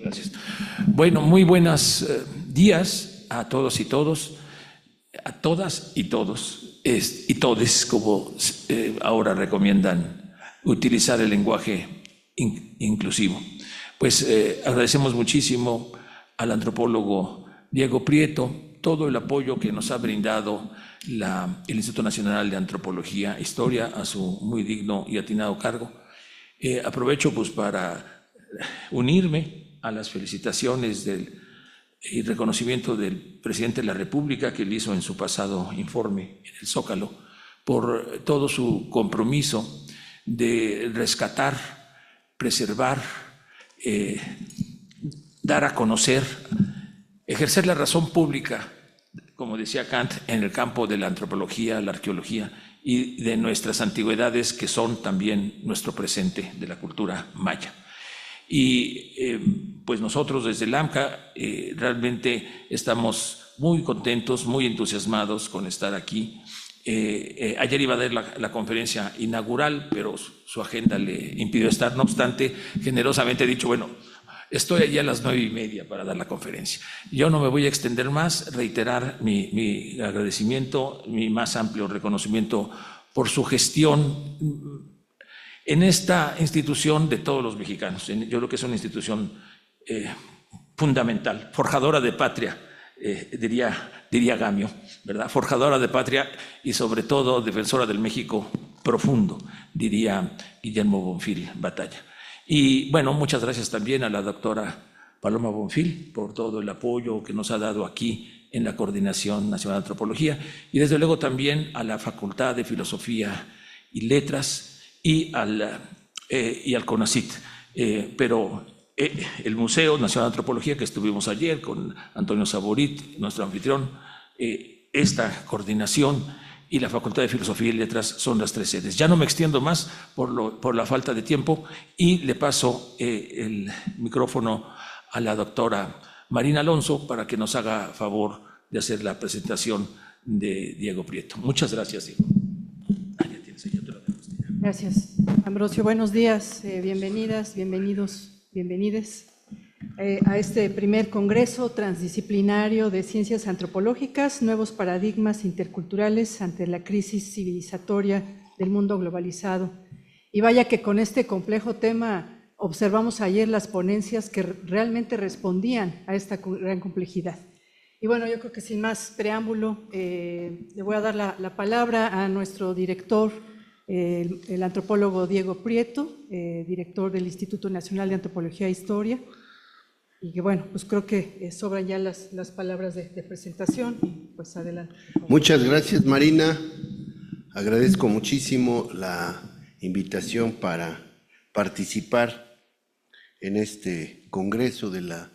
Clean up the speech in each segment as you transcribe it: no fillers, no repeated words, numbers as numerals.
Gracias. Bueno, muy buenos días a todos y todos, a todas y todos, y todes, como ahora recomiendan utilizar el lenguaje inclusivo. Pues agradecemos muchísimo al antropólogo Diego Prieto todo el apoyo que nos ha brindado el Instituto Nacional de Antropología e Historia a su muy digno y atinado cargo. Aprovecho pues para unirme a las felicitaciones y reconocimiento del presidente de la República que le hizo en su pasado informe en el Zócalo por todo su compromiso de rescatar, preservar, dar a conocer, ejercer la razón pública, como decía Kant, en el campo de la antropología, la arqueología y de nuestras antigüedades que son también nuestro presente de la cultura maya. Y pues nosotros desde el AMCA realmente estamos muy contentos, muy entusiasmados con estar aquí. Ayer iba a dar la conferencia inaugural, pero su agenda le impidió estar. No obstante, generosamente he dicho, bueno, estoy allí a las 9:30 para dar la conferencia. Yo no me voy a extender más, reiterar mi agradecimiento, mi más amplio reconocimiento por su gestión en esta institución de todos los mexicanos. Yo creo que es una institución fundamental, forjadora de patria, diría Gamio, ¿verdad? Forjadora de patria y sobre todo defensora del México profundo, diría Guillermo Bonfil Batalla. Y bueno, muchas gracias también a la doctora Paloma Bonfil por todo el apoyo que nos ha dado aquí en la Coordinación Nacional de Antropología y desde luego también a la Facultad de Filosofía y Letras y al CONACYT. Pero el Museo Nacional de Antropología, que estuvimos ayer con Antonio Saborit, nuestro anfitrión, esta coordinación y la Facultad de Filosofía y Letras son las tres sedes. Ya no me extiendo más por la falta de tiempo y le paso el micrófono a la doctora Marina Alonso para que nos haga favor de hacer la presentación de Diego Prieto. Muchas gracias, Diego. Gracias, Ambrosio. Buenos días, bienvenidas, bienvenidos, bienvenides a este primer Congreso Transdisciplinario de Ciencias Antropológicas, Nuevos Paradigmas Interculturales ante la Crisis Civilizatoria del Mundo Globalizado. Y vaya que con este complejo tema observamos ayer las ponencias que realmente respondían a esta gran complejidad. Y bueno, yo creo que sin más preámbulo, le voy a dar la palabra a nuestro director, el antropólogo Diego Prieto, director del Instituto Nacional de Antropología e Historia, y que bueno, pues creo que sobran ya las palabras de presentación, pues adelante. Muchas gracias, Marina. Agradezco muchísimo la invitación para participar en este congreso de la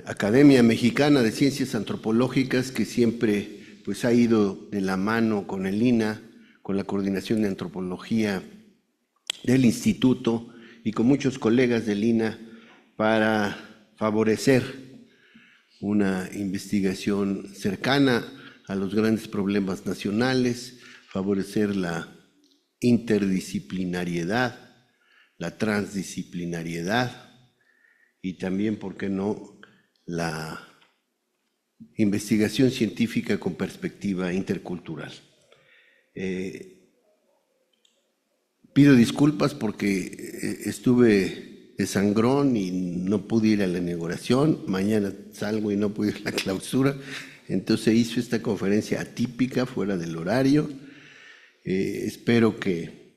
Academia Mexicana de Ciencias Antropológicas, que siempre pues ha ido de la mano con el INA, con la Coordinación de Antropología del Instituto y con muchos colegas del INA para favorecer una investigación cercana a los grandes problemas nacionales, favorecer la interdisciplinariedad, la transdisciplinariedad y también, ¿por qué no?, la investigación científica con perspectiva intercultural. Pido disculpas porque estuve de sangrón y no pude ir a la inauguración. Mañana salgo y no pude ir a la clausura. Entonces hizo esta conferencia atípica, fuera del horario. Espero que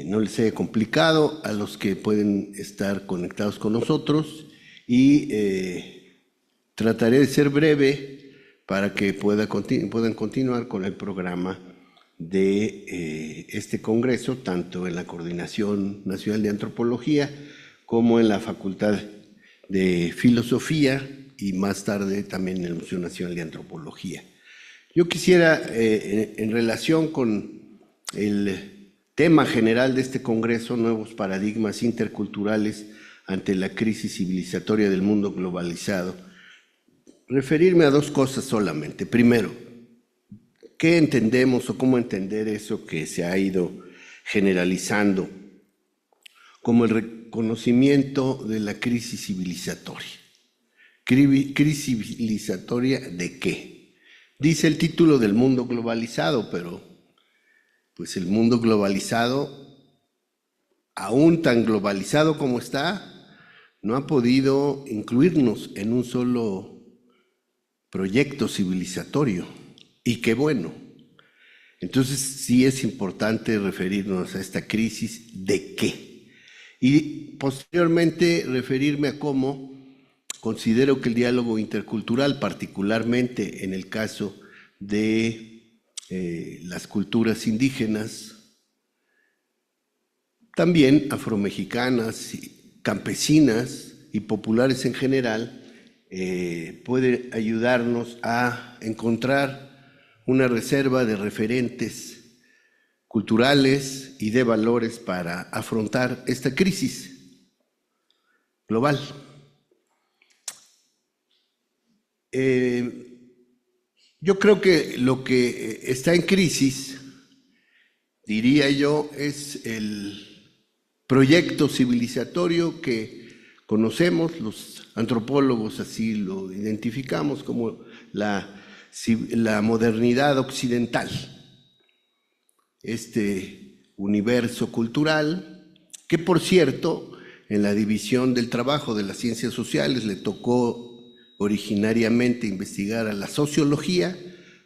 no les sea complicado a los que pueden estar conectados con nosotros y trataré de ser breve para que puedan continuar con el programa de este congreso, tanto en la Coordinación Nacional de Antropología como en la Facultad de Filosofía y más tarde también en el Museo Nacional de Antropología. Yo quisiera, en relación con el tema general de este congreso, Nuevos Paradigmas Interculturales ante la Crisis Civilizatoria del Mundo Globalizado, referirme a dos cosas solamente. Primero, ¿qué entendemos o cómo entender eso que se ha ido generalizando, como el reconocimiento de la crisis civilizatoria. ¿Crisis civilizatoria de qué? Dice el título del mundo globalizado, pero pues el mundo globalizado, aún tan globalizado como está, no ha podido incluirnos en un solo proyecto civilizatorio. Y qué bueno. Entonces sí es importante referirnos a esta crisis de qué. Y posteriormente referirme a cómo considero que el diálogo intercultural, particularmente en el caso de las culturas indígenas, también afromexicanas, campesinas y populares en general, puede ayudarnos a encontrar una reserva de referentes culturales y de valores para afrontar esta crisis global. Yo creo que lo que está en crisis, diría yo, es el proyecto civilizatorio que conocemos, los antropólogos así lo identificamos como la modernidad occidental, este universo cultural que, por cierto, en la división del trabajo de las ciencias sociales le tocó originariamente investigar a la sociología,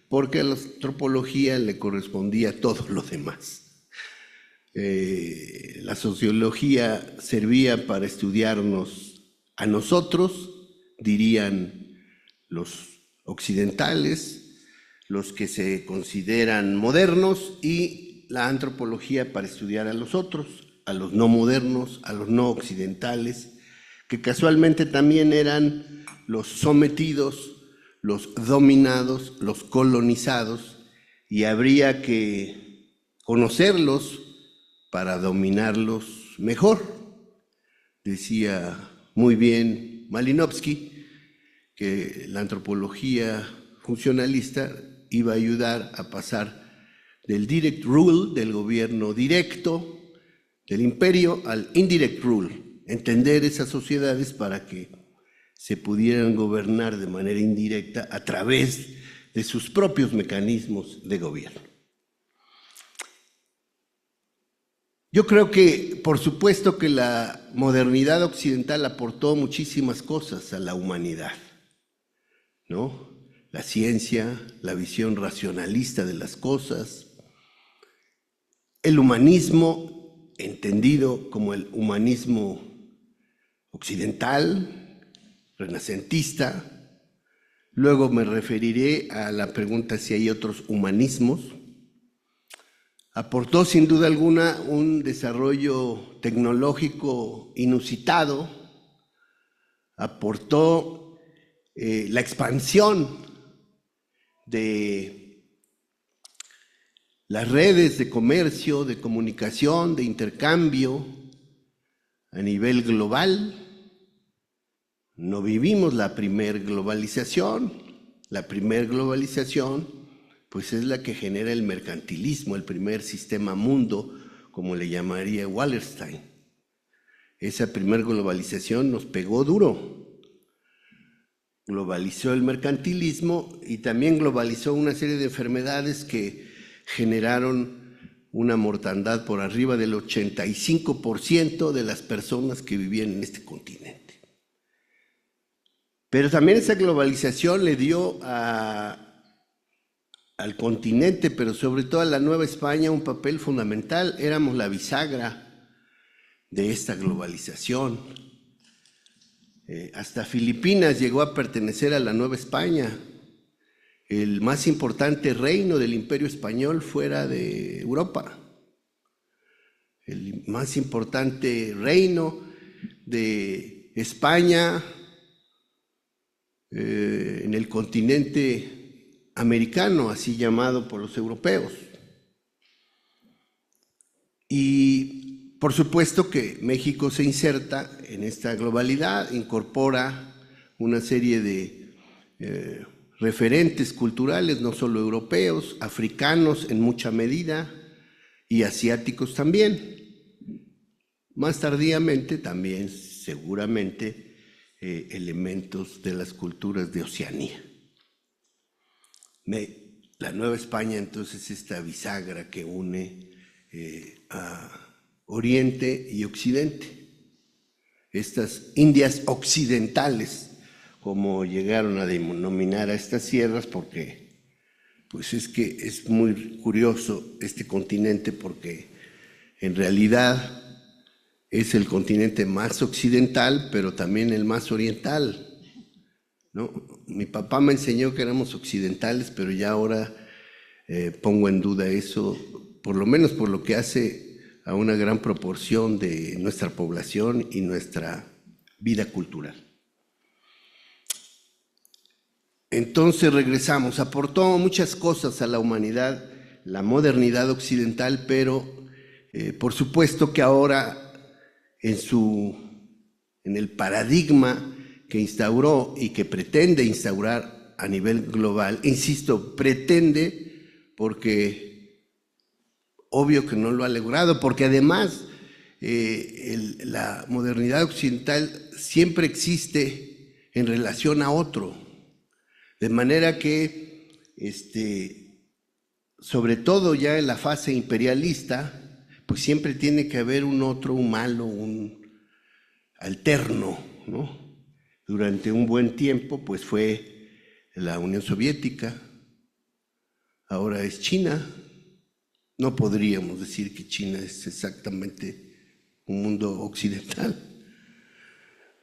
porque a la antropología le correspondía todo lo demás. La sociología servía para estudiarnos a nosotros, dirían los occidentales, los que se consideran modernos, y la antropología para estudiar a los otros, a los no modernos, a los no occidentales, que casualmente también eran los sometidos, los dominados, los colonizados, y habría que conocerlos para dominarlos mejor. Decía muy bien Malinowski que la antropología funcionalista iba a ayudar a pasar del direct rule, del gobierno directo del imperio, al indirect rule, entender esas sociedades para que se pudieran gobernar de manera indirecta a través de sus propios mecanismos de gobierno. Yo creo que, por supuesto, que la modernidad occidental aportó muchísimas cosas a la humanidad, ¿no? La ciencia, la visión racionalista de las cosas, el humanismo, entendido como el humanismo occidental, renacentista. Luego me referiré a la pregunta si hay otros humanismos. Aportó sin duda alguna un desarrollo tecnológico inusitado, aportó la expansión de las redes de comercio, de comunicación, de intercambio a nivel global. No vivimos la primer globalización. La primer globalización pues es la que genera el mercantilismo, el primer sistema mundo, como le llamaría Wallerstein. Esa primer globalización nos pegó duro. Globalizó el mercantilismo y también globalizó una serie de enfermedades que generaron una mortandad por arriba del 85% de las personas que vivían en este continente. Pero también esa globalización le dio al continente, pero sobre todo a la Nueva España, un papel fundamental. Éramos la bisagra de esta globalización. Hasta Filipinas llegó a pertenecer a la Nueva España, el más importante reino del Imperio Español fuera de Europa, el más importante reino de España en el continente americano, así llamado por los europeos. Y por supuesto que México se inserta en esta globalidad, incorpora una serie de referentes culturales, no solo europeos, africanos en mucha medida, y asiáticos también. Más tardíamente también, seguramente, elementos de las culturas de Oceanía. La Nueva España, entonces, esta bisagra que une a Oriente y Occidente. Estas Indias occidentales, como llegaron a denominar a estas sierras, porque pues es que es muy curioso este continente, porque en realidad es el continente más occidental, pero también el más oriental, ¿no? Mi papá me enseñó que éramos occidentales, pero ya ahora pongo en duda eso, por lo menos por lo que hace a una gran proporción de nuestra población y nuestra vida cultural. Entonces regresamos, aportó muchas cosas a la humanidad, la modernidad occidental, pero por supuesto que ahora en el paradigma que instauró y que pretende instaurar a nivel global, insisto, pretende porque obvio que no lo ha logrado, porque además la modernidad occidental siempre existe en relación a otro, de manera que, sobre todo ya en la fase imperialista, pues siempre tiene que haber un otro, un malo, un alterno, ¿no? Durante un buen tiempo, pues fue la Unión Soviética, ahora es China. No podríamos decir que China es exactamente un mundo occidental,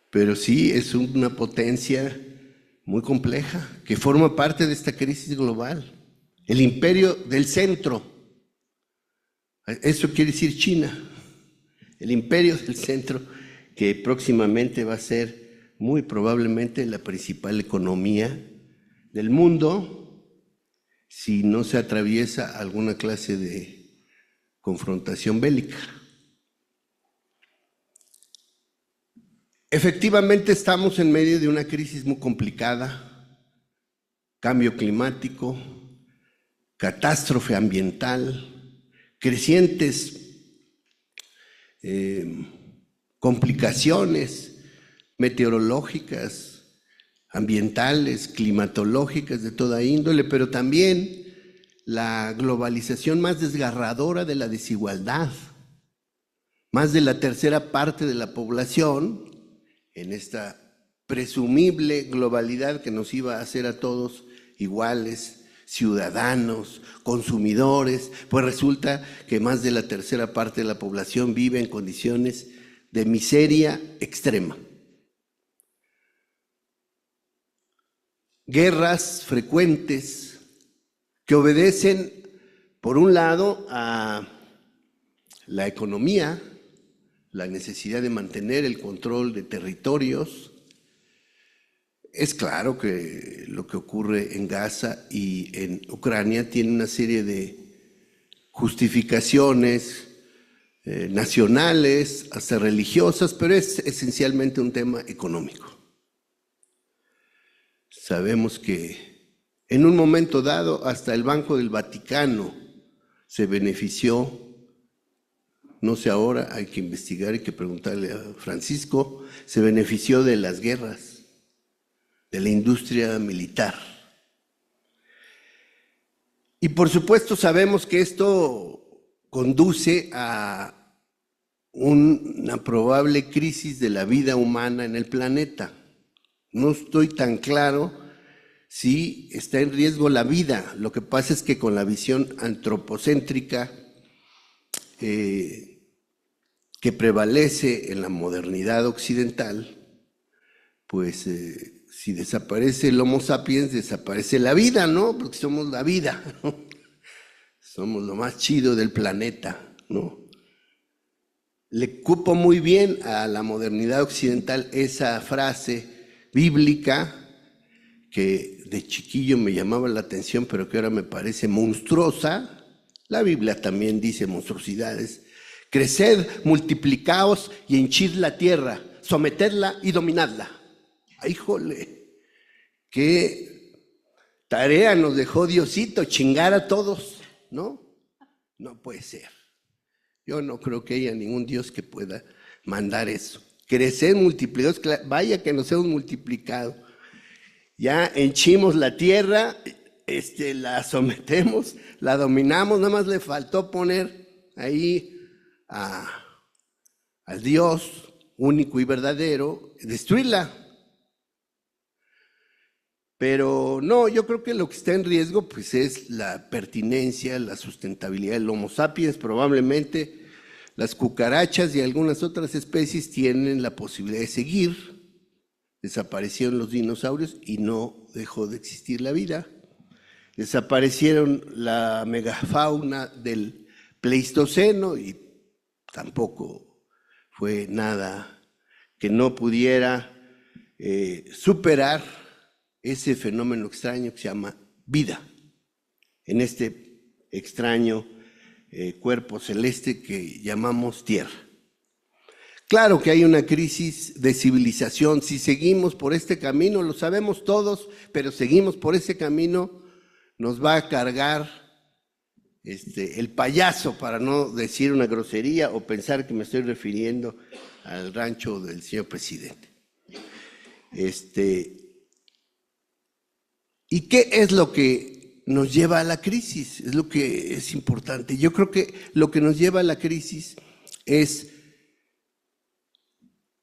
pero sí es una potencia muy compleja que forma parte de esta crisis global. El imperio del centro, eso quiere decir China, el imperio del centro, que próximamente va a ser muy probablemente la principal economía del mundo si no se atraviesa alguna clase de confrontación bélica. Efectivamente estamos en medio de una crisis muy complicada, cambio climático, catástrofe ambiental, crecientes complicaciones meteorológicas, ambientales, climatológicas de toda índole, pero también la globalización más desgarradora de la desigualdad. Más de la tercera parte de la población, en esta presumible globalidad que nos iba a hacer a todos iguales, ciudadanos, consumidores, pues resulta que más de la tercera parte de la población vive en condiciones de miseria extrema. Guerras frecuentes que obedecen, por un lado, a la economía, la necesidad de mantener el control de territorios. Es claro que lo que ocurre en Gaza y en Ucrania tiene una serie de justificaciones nacionales, hasta religiosas, pero es esencialmente un tema económico. Sabemos que en un momento dado hasta el Banco del Vaticano se benefició, no sé ahora, hay que investigar, hay que preguntarle a Francisco, se benefició de las guerras, de la industria militar. Y por supuesto sabemos que esto conduce a una probable crisis de la vida humana en el planeta. No estoy tan claro si está en riesgo la vida. Lo que pasa es que con la visión antropocéntrica que prevalece en la modernidad occidental, pues si desaparece el Homo sapiens, desaparece la vida, ¿no? Porque somos la vida, ¿no? Somos lo más chido del planeta, ¿no? Le cupo muy bien a la modernidad occidental esa frase bíblica que de chiquillo me llamaba la atención, pero que ahora me parece monstruosa. La Biblia también dice monstruosidades. Creced, multiplicaos y henchid la tierra, sometedla y dominadla. ¡Ay, jole! ¡Qué tarea nos dejó Diosito! Chingar a todos, ¿no? No puede ser. Yo no creo que haya ningún Dios que pueda mandar eso. Crecer, multiplicados, vaya que nos hemos multiplicado. Ya henchimos la tierra, la sometemos, la dominamos, nada más le faltó poner ahí al Dios único y verdadero, destruirla. Pero no, yo creo que lo que está en riesgo pues es la pertinencia, la sustentabilidad del Homo sapiens. Probablemente las cucarachas y algunas otras especies tienen la posibilidad de seguir. Desaparecieron los dinosaurios y no dejó de existir la vida. Desaparecieron la megafauna del Pleistoceno y tampoco fue nada que no pudiera superar ese fenómeno extraño que se llama vida, en este extraño cuerpo celeste que llamamos Tierra. Claro que hay una crisis de civilización. Si seguimos por este camino, lo sabemos todos, pero seguimos por ese camino, nos va a cargar el payaso, para no decir una grosería o pensar que me estoy refiriendo al rancho del señor presidente. ¿Y qué es lo que nos lleva a la crisis? Es lo que es importante. Yo creo que lo que nos lleva a la crisis es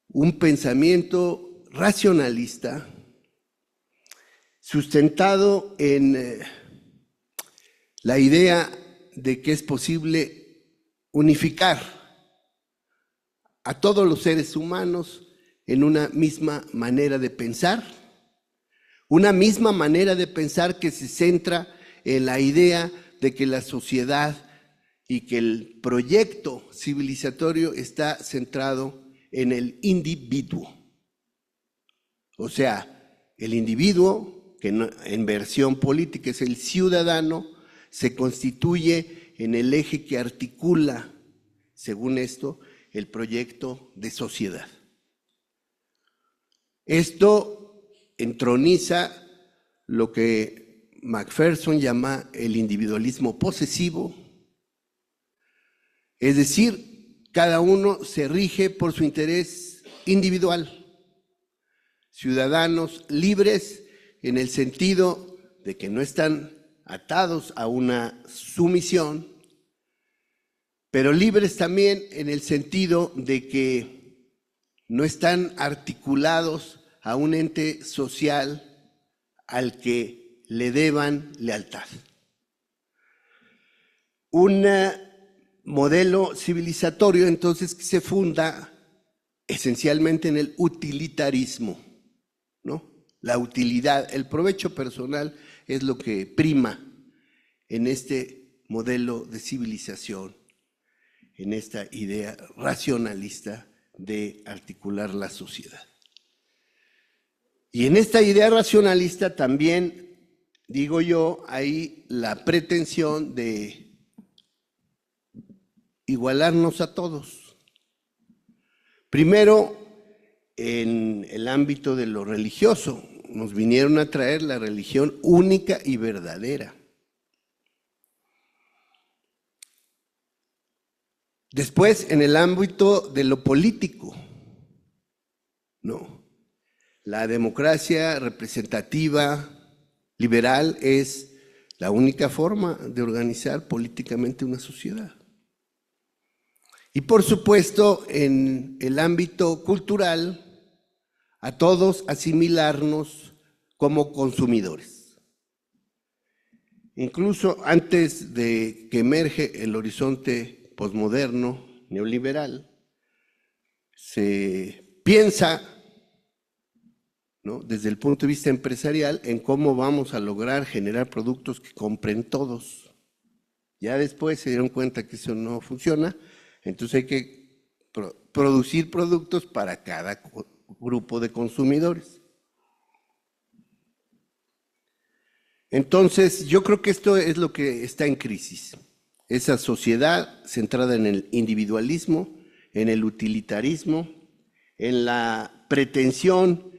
un pensamiento racionalista sustentado en la idea de que es posible unificar a todos los seres humanos en una misma manera de pensar, una misma manera de pensar que se centra en la idea de que la sociedad y que el proyecto civilizatorio está centrado en el individuo. O sea, el individuo, que en versión política es el ciudadano, se constituye en el eje que articula, según esto, el proyecto de sociedad. Esto entroniza lo que Macpherson llama el individualismo posesivo, es decir, cada uno se rige por su interés individual. Ciudadanos libres en el sentido de que no están atados a una sumisión, pero libres también en el sentido de que no están articulados a un ente social al que le deban lealtad. Un modelo civilizatorio entonces que se funda esencialmente en el utilitarismo, ¿no? La utilidad, el provecho personal es lo que prima en este modelo de civilización, en esta idea racionalista de articular la sociedad. Y en esta idea racionalista también, digo yo, hay la pretensión de igualarnos a todos. Primero, en el ámbito de lo religioso, nos vinieron a traer la religión única y verdadera. Después, en el ámbito de lo político, no. La democracia representativa, liberal, es la única forma de organizar políticamente una sociedad. Y por supuesto, en el ámbito cultural, a todos asimilarnos como consumidores. Incluso antes de que emerge el horizonte posmoderno, neoliberal, se piensa, ¿no?, desde el punto de vista empresarial en cómo vamos a lograr generar productos que compren todos. Ya después se dieron cuenta que eso no funciona, entonces hay que producir productos para cada grupo de consumidores. Entonces, yo creo que esto es lo que está en crisis. Esa sociedad centrada en el individualismo, en el utilitarismo, en la pretensión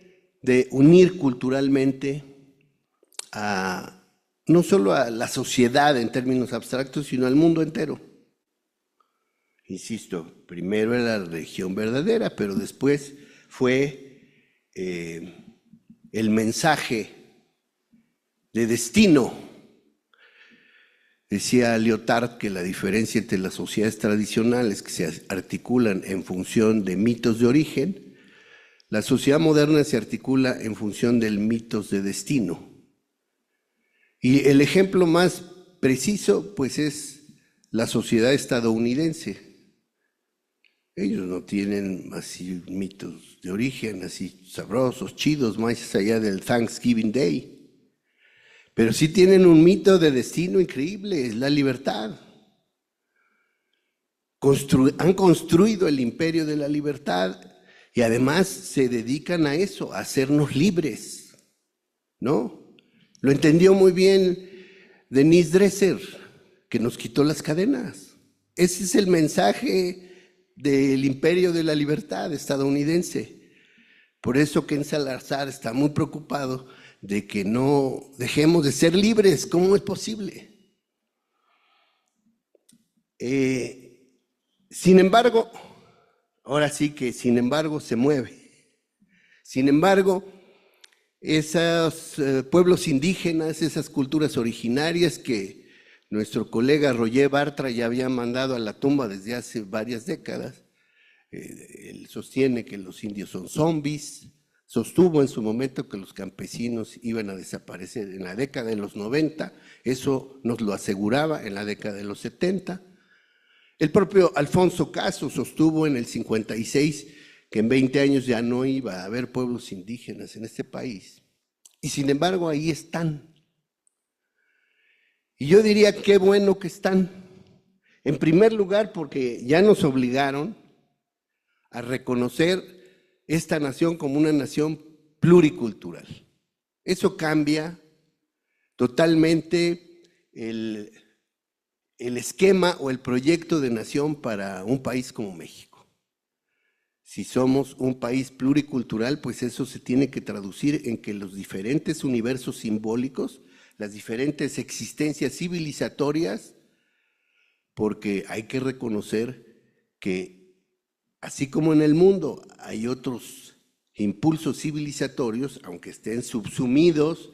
de unir culturalmente no solo a la sociedad en términos abstractos, sino al mundo entero. Insisto, primero era la religión verdadera, pero después fue el mensaje de destino. Decía Lyotard que la diferencia entre las sociedades tradicionales que se articulan en función de mitos de origen, la sociedad moderna se articula en función del mitos de destino. Y el ejemplo más preciso, pues, es la sociedad estadounidense. Ellos no tienen así mitos de origen, así sabrosos, chidos, más allá del Thanksgiving Day. Pero sí tienen un mito de destino increíble, es la libertad. Han construido el imperio de la libertad y además se dedican a eso, a hacernos libres, ¿no? Lo entendió muy bien Denise Dresser, que nos quitó las cadenas. Ese es el mensaje del imperio de la libertad estadounidense. Por eso Ken Salazar está muy preocupado de que no dejemos de ser libres. ¿Cómo es posible? Sin embargo, ahora sí que sin embargo se mueve. Sin embargo, esos pueblos indígenas, esas culturas originarias que nuestro colega Roger Bartra ya había mandado a la tumba desde hace varias décadas, él sostiene que los indios son zombies, sostuvo en su momento que los campesinos iban a desaparecer en la década de los 90, eso nos lo aseguraba en la década de los 70. El propio Alfonso Caso sostuvo en el 56 que en 20 años ya no iba a haber pueblos indígenas en este país. Y sin embargo ahí están. Y yo diría qué bueno que están. En primer lugar porque ya nos obligaron a reconocer esta nación como una nación pluricultural. Eso cambia totalmente el esquema o el proyecto de nación para un país como México. Si somos un país pluricultural, pues eso se tiene que traducir en que los diferentes universos simbólicos, las diferentes existencias civilizatorias, porque hay que reconocer que así como en el mundo hay otros impulsos civilizatorios, aunque estén subsumidos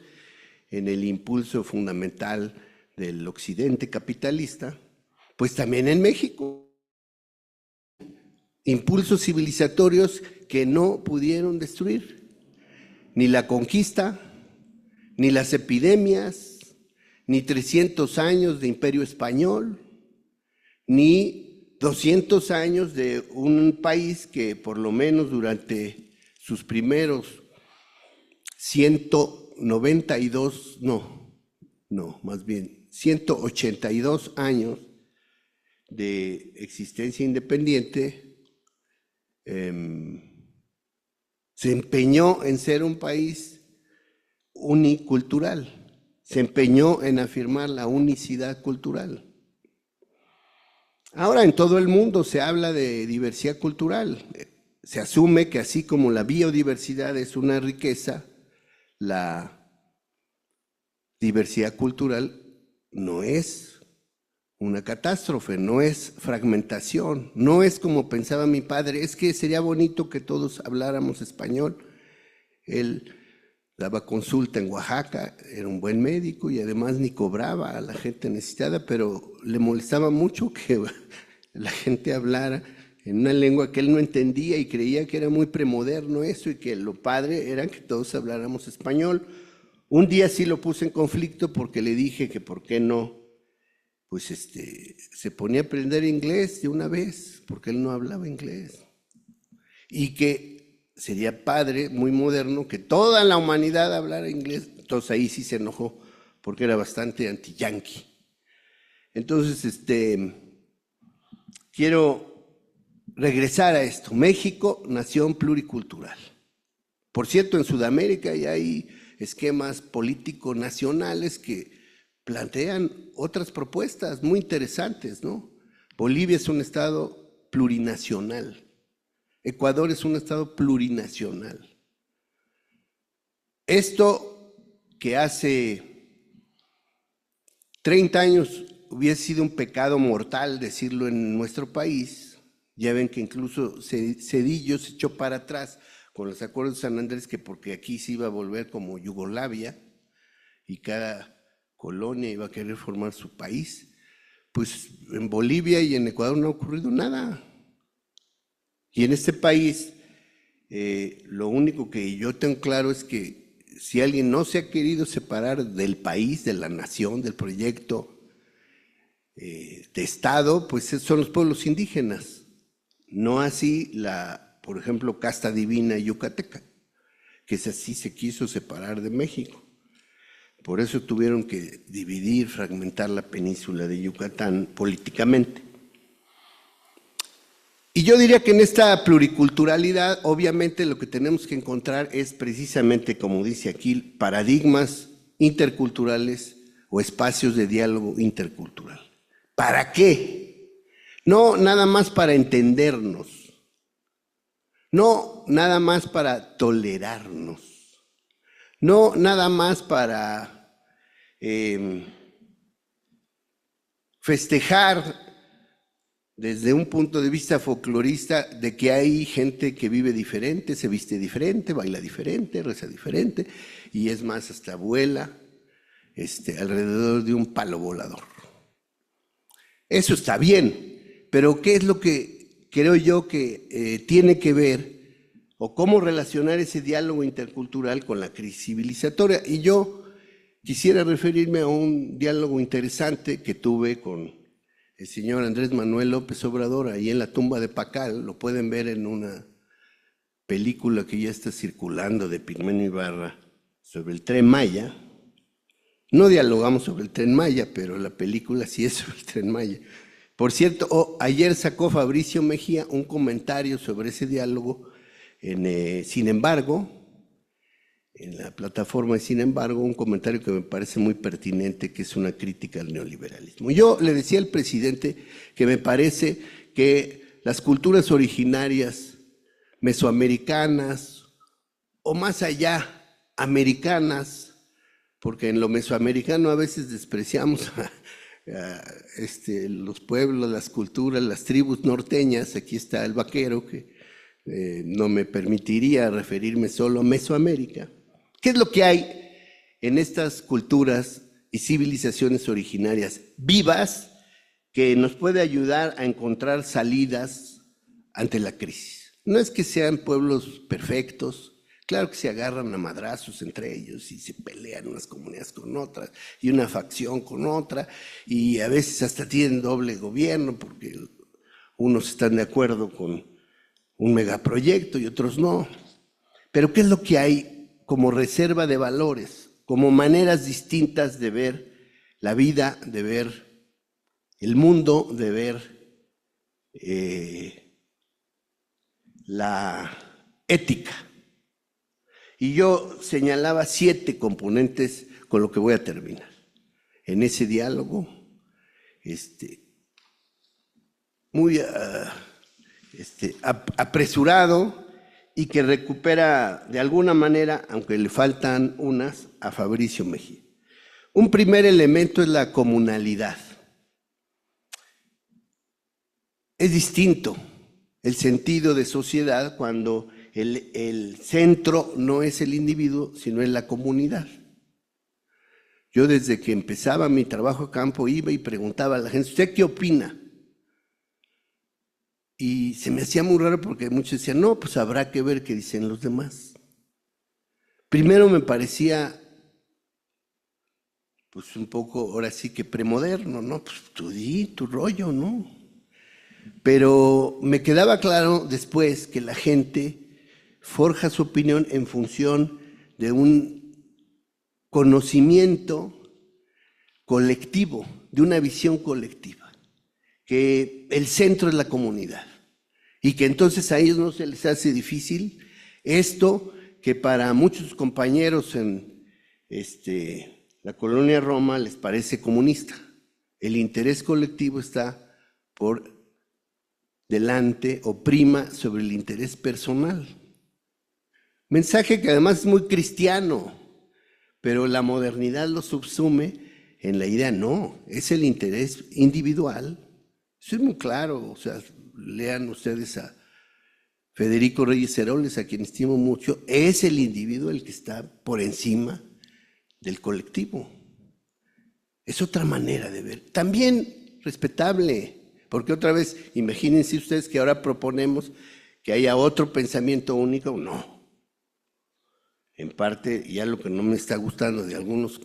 en el impulso fundamental del occidente capitalista, pues también en México impulsos civilizatorios que no pudieron destruir ni la conquista, ni las epidemias, ni 300 años de imperio español, ni 200 años de un país que por lo menos durante sus primeros 182 años de existencia independiente, se empeñó en ser un país unicultural, se empeñó en afirmar la unicidad cultural. Ahora en todo el mundo se habla de diversidad cultural, se asume que así como la biodiversidad es una riqueza, la diversidad cultural no es una catástrofe, no es fragmentación, no es como pensaba mi padre, es que sería bonito que todos habláramos español. Él daba consulta en Oaxaca, era un buen médico y además ni cobraba a la gente necesitada, pero le molestaba mucho que la gente hablara en una lengua que él no entendía y creía que era muy premoderno eso y que lo padre era que todos habláramos español. Un día sí lo puse en conflicto porque le dije que por qué no, pues se ponía a aprender inglés de una vez, porque él no hablaba inglés. Y que sería padre, muy moderno, que toda la humanidad hablara inglés. Entonces ahí sí se enojó, porque era bastante anti-yanqui. Entonces, quiero regresar a esto. México, nación pluricultural. Por cierto, en Sudamérica ya hay esquemas políticos nacionales que plantean otras propuestas muy interesantes, ¿no? Bolivia es un estado plurinacional. Ecuador es un estado plurinacional. Esto que hace 30 años hubiese sido un pecado mortal decirlo en nuestro país. Ya ven que incluso Zedillo se echó para atrás con los acuerdos de San Andrés, que porque aquí se iba a volver como Yugoslavia y cada colonia iba a querer formar su país. Pues en Bolivia y en Ecuador no ha ocurrido nada. Y en este país, lo único que yo tengo claro es que si alguien no se ha querido separar del país, de la nación, del proyecto de Estado, pues son los pueblos indígenas. No así por ejemplo, casta divina yucateca, que así se quiso separar de México. Por eso tuvieron que dividir, fragmentar la península de Yucatán políticamente. Y yo diría que en esta pluriculturalidad, obviamente lo que tenemos que encontrar es precisamente, como dice aquí, paradigmas interculturales o espacios de diálogo intercultural. ¿Para qué? No nada más para entendernos, no nada más para tolerarnos, no nada más para festejar desde un punto de vista folclorista de que hay gente que vive diferente, se viste diferente, baila diferente, reza diferente, y es más, hasta vuela alrededor de un palo volador. Eso está bien, pero ¿qué es lo que creo yo que tiene que ver o cómo relacionar ese diálogo intercultural con la crisis civilizatoria? Y yo quisiera referirme a un diálogo interesante que tuve con el señor Andrés Manuel López Obrador ahí en la tumba de Pacal. Lo pueden ver en una película que ya está circulando de Pirmenio Ibarra sobre el Tren Maya. No dialogamos sobre el Tren Maya, pero la película sí es sobre el Tren Maya. Por cierto, ayer sacó Fabricio Mejía un comentario sobre ese diálogo Sin embargo, en la plataforma de Sin embargo, un comentario que me parece muy pertinente, que es una crítica al neoliberalismo. Yo le decía al presidente que me parece que las culturas originarias mesoamericanas o más allá, americanas, porque en lo mesoamericano a veces despreciamos a los pueblos, las culturas, las tribus norteñas. Aquí está el vaquero, que no me permitiría referirme solo a Mesoamérica. ¿Qué es lo que hay en estas culturas y civilizaciones originarias vivas que nos puede ayudar a encontrar salidas ante la crisis? No es que sean pueblos perfectos, claro que se agarran a madrazos entre ellos y se pelean unas comunidades con otras y una facción con otra, y a veces hasta tienen doble gobierno porque unos están de acuerdo con un megaproyecto y otros no. Pero ¿qué es lo que hay como reserva de valores, como maneras distintas de ver la vida, de ver el mundo, de ver la ética? Y yo señalaba 7 componentes con lo que voy a terminar. En ese diálogo, muy apresurado, y que recupera de alguna manera, aunque le faltan unas, a Fabricio Mejía. Un primer elemento es la comunalidad. Es distinto el sentido de sociedad cuando el centro no es el individuo, sino es la comunidad. Yo desde que empezaba mi trabajo a campo iba y preguntaba a la gente, ¿usted qué opina? Y se me hacía muy raro porque muchos decían, no, pues habrá que ver qué dicen los demás. Primero me parecía, pues un poco, ahora sí que premoderno, ¿no? Pues tú di tu rollo, ¿no? Pero me quedaba claro después que la gente forja su opinión en función de un conocimiento colectivo, de una visión colectiva, que el centro es la comunidad y que entonces a ellos no se les hace difícil esto que para muchos compañeros en la colonia Roma les parece comunista. El interés colectivo está por delante o prima sobre el interés personal. Mensaje que además es muy cristiano, pero la modernidad lo subsume en la idea, no, es el interés individual. Eso es muy claro, o sea, lean ustedes a Federico Reyes Heroles, a quien estimo mucho, es el individuo el que está por encima del colectivo. Es otra manera de ver, también respetable, porque otra vez, imagínense ustedes que ahora proponemos que haya otro pensamiento único, no. En parte, ya lo que no me está gustando de algunos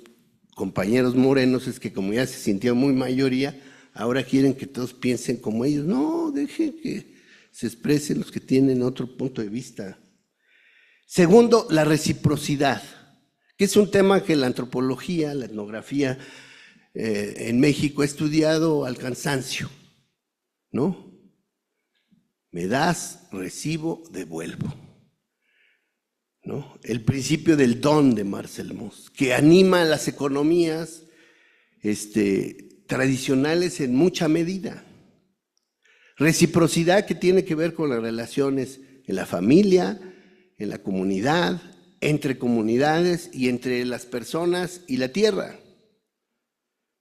compañeros morenos es que como ya se sintió muy mayoría, ahora quieren que todos piensen como ellos. No, dejen que se expresen los que tienen otro punto de vista. Segundo, la reciprocidad, que es un tema que la antropología, la etnografía en México ha estudiado al cansancio, ¿no? Me das, recibo, devuelvo, ¿no? El principio del don de Marcel Mauss, que anima a las economías tradicionales en mucha medida. Reciprocidad que tiene que ver con las relaciones en la familia, en la comunidad, entre comunidades y entre las personas y la tierra.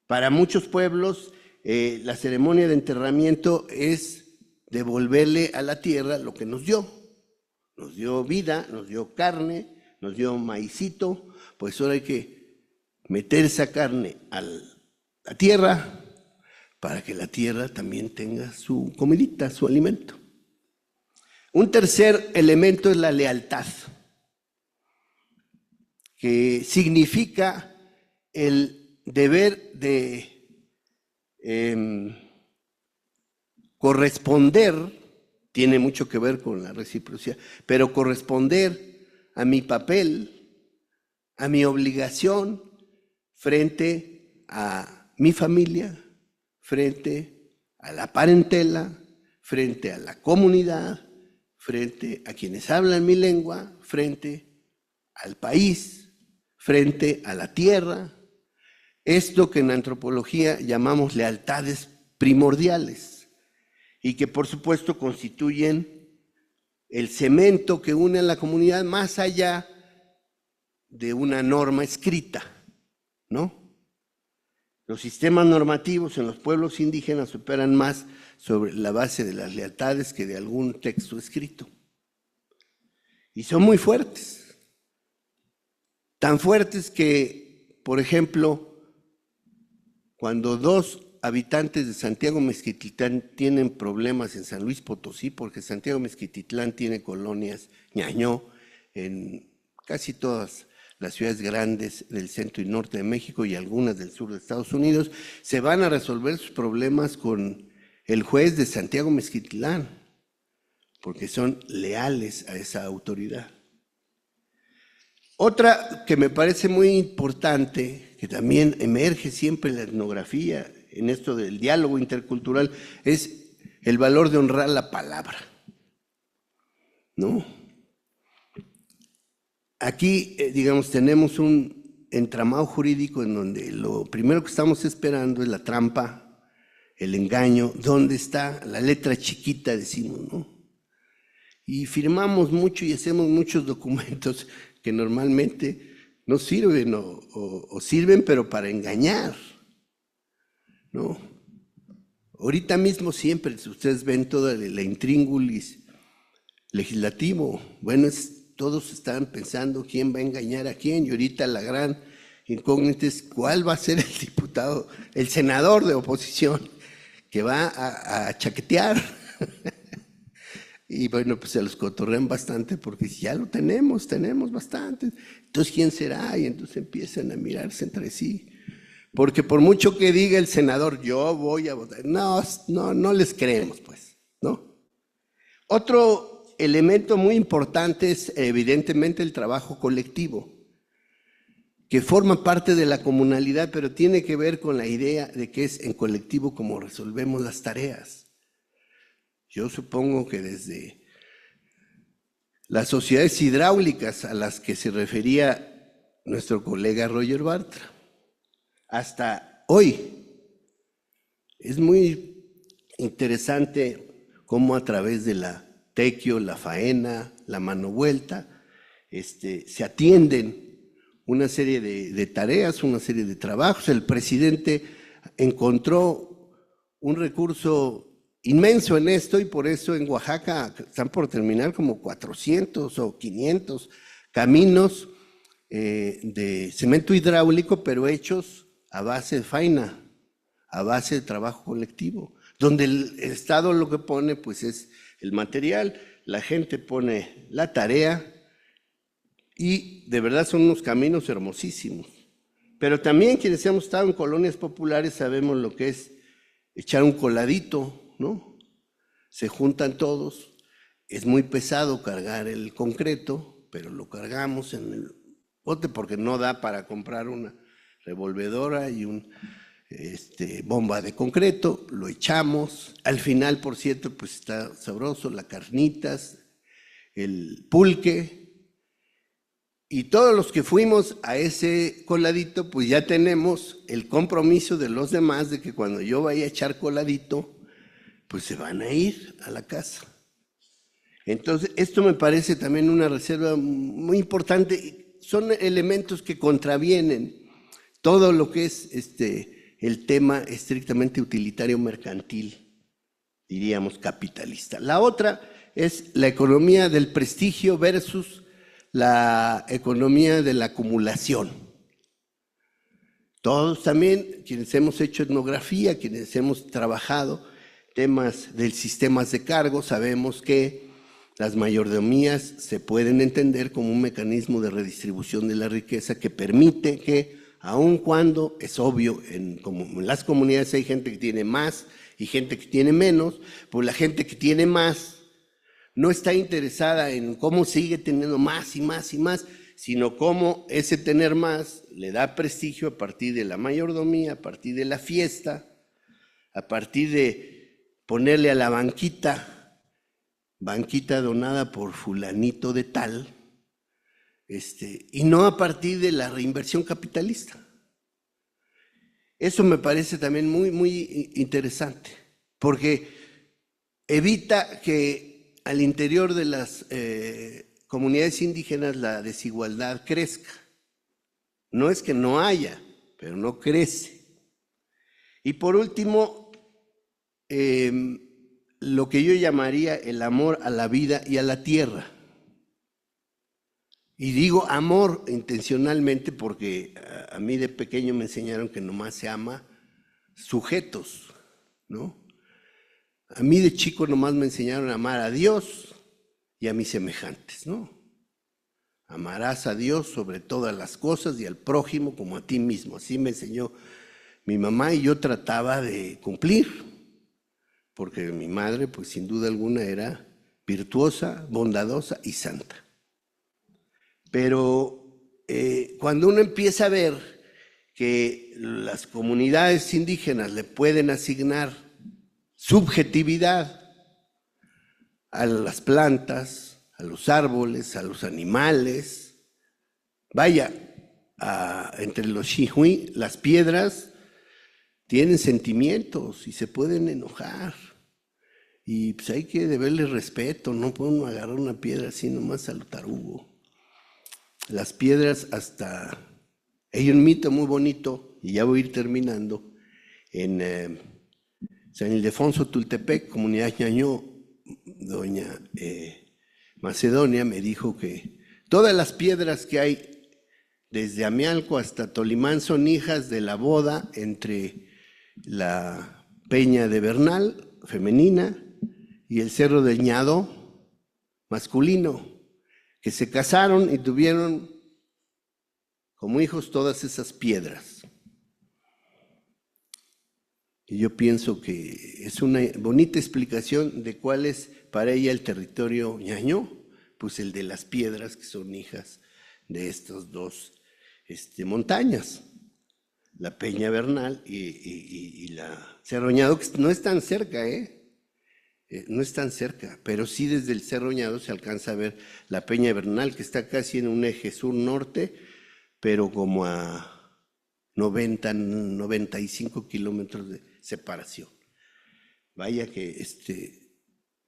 Para muchos pueblos, la ceremonia de enterramiento es devolverle a la tierra lo que nos dio. Nos dio vida, nos dio carne, nos dio maicito, pues ahora hay que meter esa carne a la tierra para que la tierra también tenga su comidita, su alimento. Un tercer elemento es la lealtad, que significa el deber de corresponder, tiene mucho que ver con la reciprocidad, pero corresponder a mi papel, a mi obligación frente a mi familia, frente a la parentela, frente a la comunidad, frente a quienes hablan mi lengua, frente al país, frente a la tierra. Esto que en antropología llamamos lealtades primordiales y que por supuesto constituyen el cemento que une a la comunidad más allá de una norma escrita, ¿no? Los sistemas normativos en los pueblos indígenas operan más sobre la base de las lealtades que de algún texto escrito. Y son muy fuertes. Tan fuertes que, por ejemplo, cuando dos habitantes de Santiago Mezquititlán tienen problemas en San Luis Potosí, porque Santiago Mezquititlán tiene colonias ñañó en casi todas las ciudades grandes del centro y norte de México y algunas del sur de Estados Unidos, se van a resolver sus problemas con el juez de Santiago Mezquitlán, porque son leales a esa autoridad. Otra que me parece muy importante, que también emerge siempre en la etnografía, en esto del diálogo intercultural, es el valor de honrar la palabra, ¿no? Aquí, digamos, tenemos un entramado jurídico en donde lo primero que estamos esperando es la trampa, el engaño, donde está la letra chiquita, decimos, ¿no? Y firmamos mucho y hacemos muchos documentos que normalmente no sirven o sirven pero para engañar, ¿no? Ahorita mismo siempre, si ustedes ven toda la intríngulis legislativo, bueno, todos están pensando quién va a engañar a quién y ahorita la gran incógnita es cuál va a ser el diputado, el senador de oposición que va a chaquetear. Y bueno, pues se los cotorrean bastante porque ya lo tenemos bastante. Entonces, ¿quién será? Y entonces empiezan a mirarse entre sí. Porque por mucho que diga el senador, yo voy a votar, no les creemos, pues, ¿no? Otro elemento muy importante es evidentemente el trabajo colectivo, que forma parte de la comunalidad, pero tiene que ver con la idea de que es en colectivo como resolvemos las tareas. Yo supongo que desde las sociedades hidráulicas a las que se refería nuestro colega Roger Bartra, hasta hoy, es muy interesante cómo a través de la tequio, la faena, la mano vuelta, se atienden una serie de tareas, una serie de trabajos. El presidente encontró un recurso inmenso en esto y por eso en Oaxaca están por terminar como 400 o 500 caminos de cemento hidráulico, pero hechos a base de faena, a base de trabajo colectivo, donde el Estado lo que pone pues es el material, la gente pone la tarea y de verdad son unos caminos hermosísimos. Pero también quienes hemos estado en colonias populares sabemos lo que es echar un coladito, ¿no? Se juntan todos, es muy pesado cargar el concreto, pero lo cargamos en el bote porque no da para comprar una revolvedora y un bomba de concreto, lo echamos. Al final, por cierto, pues está sabroso, las carnitas, el pulque. Y todos los que fuimos a ese coladito, pues ya tenemos el compromiso de los demás de que cuando yo vaya a echar coladito, pues se van a ir a la casa. Entonces, esto me parece también una reserva muy importante. Son elementos que contravienen todo lo que es el tema estrictamente utilitario mercantil, diríamos capitalista. La otra es la economía del prestigio versus la economía de la acumulación. Todos también, quienes hemos hecho etnografía, quienes hemos trabajado temas del sistemas de cargo, sabemos que las mayordomías se pueden entender como un mecanismo de redistribución de la riqueza que permite que, aun cuando es obvio, como en las comunidades hay gente que tiene más y gente que tiene menos, pues la gente que tiene más no está interesada en cómo sigue teniendo más y más y más, sino cómo ese tener más le da prestigio a partir de la mayordomía, a partir de la fiesta, a partir de ponerle a la banquita donada por fulanito de tal, y no a partir de la reinversión capitalista. Eso me parece también muy, muy interesante, porque evita que al interior de las comunidades indígenas la desigualdad crezca. No es que no haya, pero no crece. Y por último, lo que yo llamaría el amor a la vida y a la tierra. Y digo amor intencionalmente porque a mí de pequeño me enseñaron que nomás se ama sujetos, ¿no? A mí de chico nomás me enseñaron a amar a Dios y a mis semejantes, ¿no? Amarás a Dios sobre todas las cosas y al prójimo como a ti mismo. Así me enseñó mi mamá y yo trataba de cumplir, porque mi madre, pues sin duda alguna, era virtuosa, bondadosa y santa. Pero cuando uno empieza a ver que las comunidades indígenas le pueden asignar subjetividad a las plantas, a los árboles, a los animales. Vaya, entre los xihui, las piedras tienen sentimientos y se pueden enojar. Y pues hay que deberle respeto, no puede uno agarrar una piedra así nomás a lo tarugo. Las piedras hasta... Hay un mito muy bonito, y ya voy a ir terminando, en San Ildefonso, Tultepec, comunidad ñañó, doña Macedonia me dijo que todas las piedras que hay desde Amialco hasta Tolimán son hijas de la boda entre la Peña de Bernal, femenina, y el Cerro del Ñado, masculino, que se casaron y tuvieron como hijos todas esas piedras. Y yo pienso que es una bonita explicación de cuál es para ella el territorio ñañó, pues el de las piedras que son hijas de estas dos montañas, la Peña Bernal y la Cerro Ñado, que no es tan cerca, no es tan cerca, pero sí desde el Cerro Ñado se alcanza a ver la Peña Bernal, que está casi en un eje sur-norte, pero como a 90, 95 kilómetros de separación. Vaya que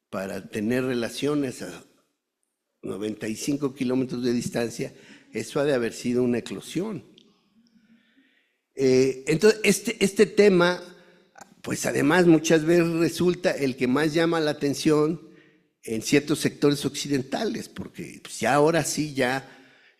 para tener relaciones a 95 kilómetros de distancia eso ha de haber sido una eclosión. Entonces, este tema, pues además muchas veces resulta el que más llama la atención en ciertos sectores occidentales, porque pues, ya ahora sí ya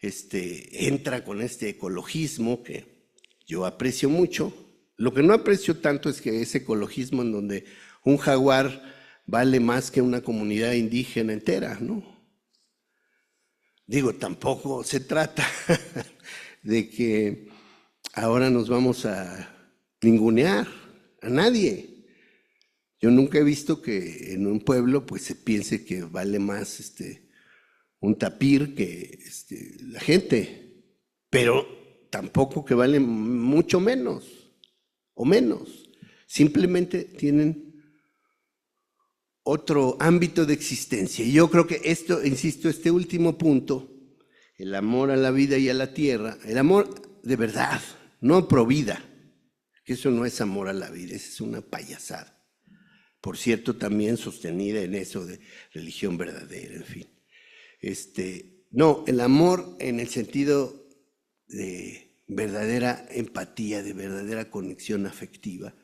entra con este ecologismo que yo aprecio mucho. Lo que no aprecio tanto es que ese ecologismo en donde un jaguar vale más que una comunidad indígena entera, ¿no? Digo, tampoco se trata de que ahora nos vamos a ningunear a nadie. Yo nunca he visto que en un pueblo pues se piense que vale más un tapir que la gente, pero tampoco que vale mucho menos o menos. Simplemente tienen otro ámbito de existencia. Y yo creo que esto, insisto, este último punto, el amor a la vida y a la tierra, el amor de verdad, no pro vida, que eso no es amor a la vida, eso es una payasada. Por cierto, también sostenida en eso de religión verdadera, en fin. No, el amor en el sentido de verdadera empatía, de verdadera conexión afectiva,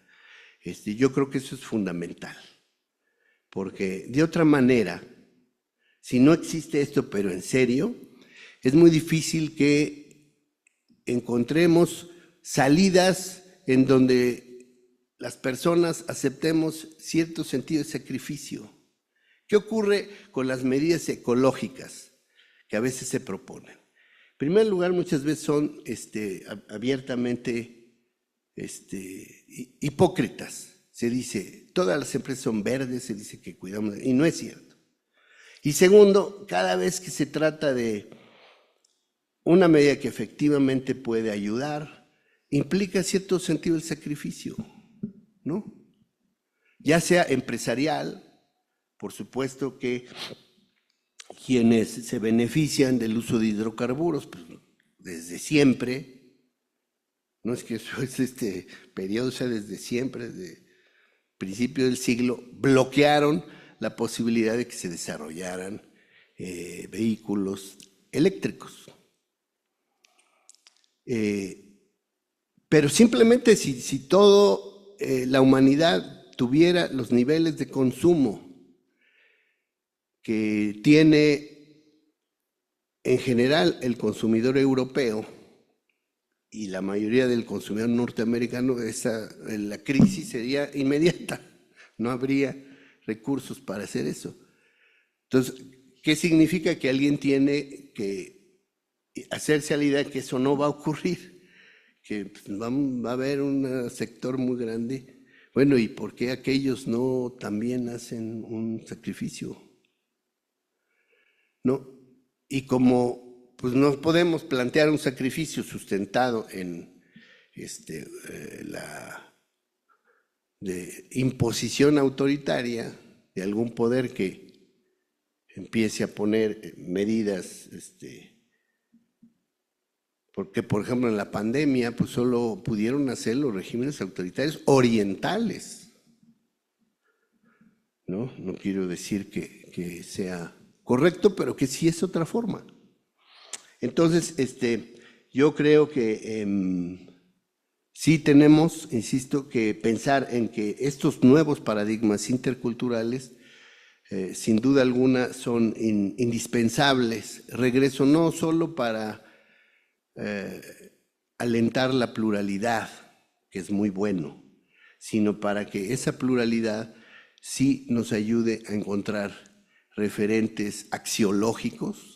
yo creo que eso es fundamental. Porque de otra manera, si no existe esto, pero en serio, es muy difícil que encontremos salidas en donde las personas aceptemos cierto sentido de sacrificio. ¿Qué ocurre con las medidas ecológicas que a veces se proponen? En primer lugar, muchas veces son abiertamente hipócritas. Se dice, todas las empresas son verdes, se dice que cuidamos, y no es cierto. Y segundo, cada vez que se trata de una medida que efectivamente puede ayudar, implica cierto sentido del sacrificio, ¿no? Ya sea empresarial, por supuesto que quienes se benefician del uso de hidrocarburos, pues, desde siempre, no es que eso es periodo, o sea, desde siempre, desde principio del siglo, bloquearon la posibilidad de que se desarrollaran vehículos eléctricos. Pero simplemente si toda la humanidad tuviera los niveles de consumo que tiene en general el consumidor europeo y la mayoría del consumidor norteamericano, la crisis sería inmediata, no habría recursos para hacer eso. Entonces, ¿qué significa? Que alguien tiene que hacerse a la idea que eso no va a ocurrir, que va a haber un sector muy grande. Bueno, ¿y por qué aquellos no también hacen un sacrificio? ¿No? Y como pues no podemos plantear un sacrificio sustentado en la imposición autoritaria de algún poder que empiece a poner medidas, porque por ejemplo en la pandemia pues solo pudieron hacer los regímenes autoritarios orientales, ¿no? No quiero decir que sea correcto, pero que sí es otra forma. Entonces, yo creo que sí tenemos, insisto, que pensar en que estos nuevos paradigmas interculturales, sin duda alguna, son indispensables. Regreso no solo para alentar la pluralidad, que es muy bueno, sino para que esa pluralidad sí nos ayude a encontrar referentes axiológicos,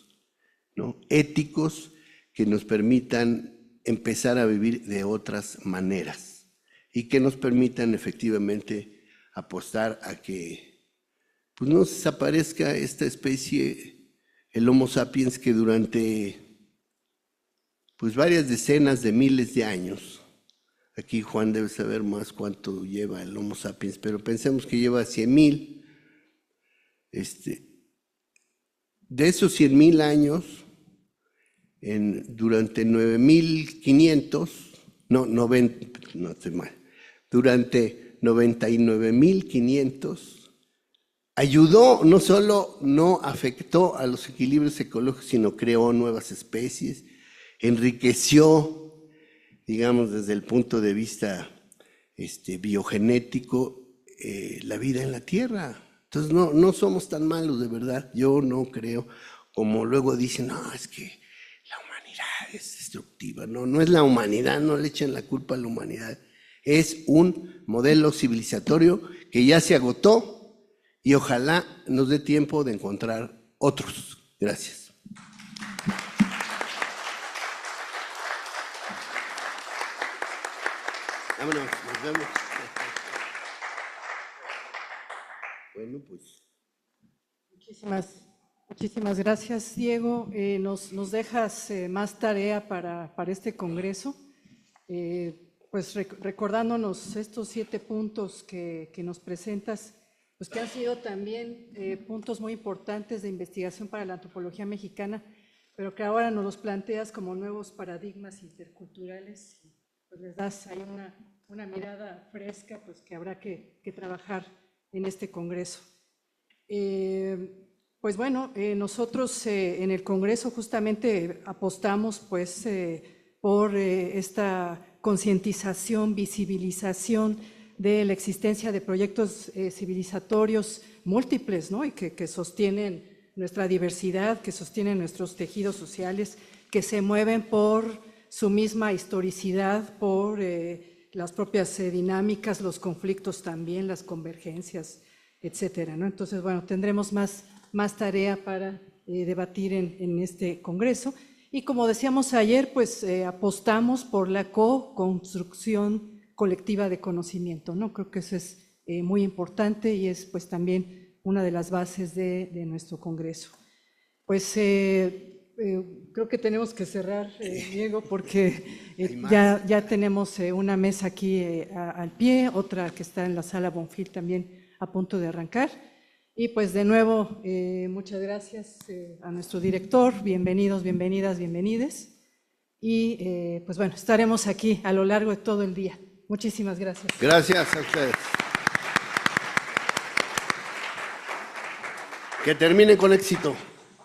¿no? Éticos, que nos permitan empezar a vivir de otras maneras y que nos permitan efectivamente apostar a que pues, no desaparezca esta especie, el Homo sapiens, que durante pues, varias decenas de miles de años, aquí Juan debe saber más cuánto lleva el Homo sapiens, pero pensemos que lleva 100,000, de esos 100,000 años, durante 99,500, ayudó, no solo no afectó a los equilibrios ecológicos, sino creó nuevas especies, enriqueció, digamos, desde el punto de vista biogenético, la vida en la Tierra. Entonces no somos tan malos, de verdad. Yo no creo, como luego dicen, no, es que la humanidad es destructiva. No es la humanidad, no le echen la culpa a la humanidad. Es un modelo civilizatorio que ya se agotó y ojalá nos dé tiempo de encontrar otros. Gracias. Vámonos, nos vemos. Bueno, pues. Muchísimas gracias, Diego. Nos dejas más tarea para este congreso, pues recordándonos estos 7 puntos que nos presentas, pues que han sido también puntos muy importantes de investigación para la antropología mexicana, pero que ahora nos los planteas como nuevos paradigmas interculturales, pues les das ahí una mirada fresca, pues que habrá que trabajar en este congreso. Pues bueno, nosotros en el Congreso justamente apostamos pues por esta concientización, visibilización de la existencia de proyectos civilizatorios múltiples, ¿no? Y que sostienen nuestra diversidad, que sostienen nuestros tejidos sociales, que se mueven por su misma historicidad, por las propias dinámicas, los conflictos también, las convergencias, etcétera, ¿no? Entonces, bueno, tendremos más tarea para debatir en este congreso. Y como decíamos ayer, pues apostamos por la co-construcción colectiva de conocimiento, ¿no? Creo que eso es muy importante y es pues también una de las bases de nuestro congreso. Pues creo que tenemos que cerrar, Diego, porque ya tenemos una mesa aquí al pie, otra que está en la sala Bonfil también a punto de arrancar. Y pues de nuevo, muchas gracias a nuestro director, bienvenidos, bienvenidas, bienvenides. Y pues bueno, estaremos aquí a lo largo de todo el día. Muchísimas gracias. Gracias a ustedes. Que terminen con éxito.